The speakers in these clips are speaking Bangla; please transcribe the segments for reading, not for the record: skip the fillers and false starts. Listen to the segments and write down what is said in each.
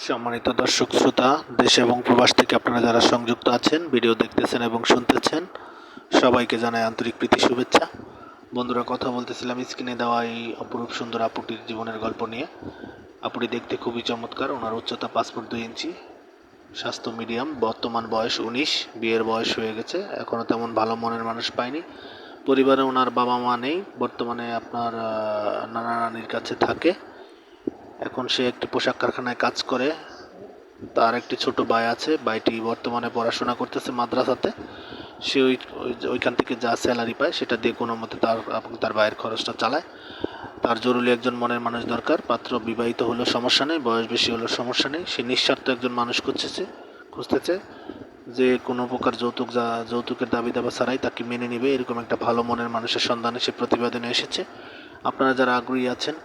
সম্মানিত দর্শক শ্রোতা, দেশ এবং প্রবাস থেকে আপনারা যারা সংযুক্ত আছেন, ভিডিও দেখতেছেন এবং শুনতেছেন, সবাইকে জানাই আন্তরিক প্রীতি শুভেচ্ছা। বন্ধুরা, কথা বলতেছিলাম স্ক্রিনে দেওয়া এই অপরূপ সুন্দর আপুটির জীবনের গল্প নিয়ে। আপুটি দেখতে খুবই চমৎকার। ওনার উচ্চতা 5 ফুট 2 ইঞ্চি, স্বাস্থ্য মিডিয়াম, বর্তমান বয়স 19, বিয়ের বয়স হয়ে গেছে, এখনও তেমন ভালো মনের মানুষ পায়নি। পরিবারে ওনার বাবা মা নেই, বর্তমানে আপনার নানা নানির কাছে থাকে। এখন সে একটি পোশাক কারখানায় কাজ করে। তার একটি ছোট ভাই আছে, ভাইটি বর্তমানে পড়াশোনা করতেছে মাদ্রাসাতে। সে ওইখান থেকে যা স্যালারি পায় সেটা দিয়ে কোনো মতে তার ভাইয়ের খরচটা চালায়। তার জরুরি একজন মনের মানুষ দরকার। পাত্র বিবাহিত হলেও সমস্যা নেই, বয়স বেশি হলেও সমস্যা নেই। সে নিঃস্বার্থ একজন মানুষ খুঁজতেছে যে কোনো প্রকার যৌতুকের দাবি দাবা ছাড়াই তাকে মেনে নেবে, এরকম একটা ভালো মনের মানুষের সন্ধানে সে প্রতিবেদনে এসেছে। আপনারা যারা আগ্রহী আছেন,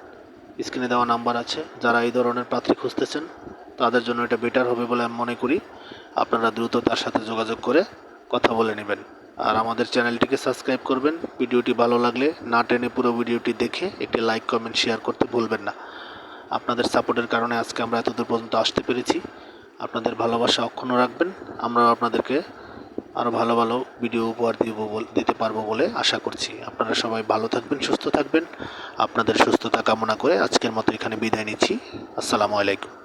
স্ক্রিনে দেওয়া নাম্বার আছে। যারা এই ধরনের পাত্রী খুঁজতেছেন তাদের জন্য এটা বেটার হবে বলে আমি মনে করি। আপনারা দ্রুত তার সাথে যোগাযোগ করে কথা বলে নেবেন। আর আমাদের চ্যানেলটিকে সাবস্ক্রাইব করবেন। ভিডিওটি ভালো লাগলে না টেনে পুরো ভিডিওটি দেখে একটি লাইক, কমেন্ট, শেয়ার করতে ভুলবেন না। আপনাদের সাপোর্টের কারণে আজকে আমরা এতদূর পর্যন্ত আসতে পেরেছি। আপনাদের ভালোবাসা অক্ষুণ্ণ রাখবেন। আমরাও আপনাদেরকে আরও ভালো ভালো ভিডিও উপহার দিতে পারবো বলে আশা করছি। আপনারা সবাই ভালো থাকবেন, সুস্থ থাকবেন। আপনাদের সুস্থতা কামনা করে আজকের মতো এখানে বিদায় নিচ্ছি। আসসালামু আলাইকুম।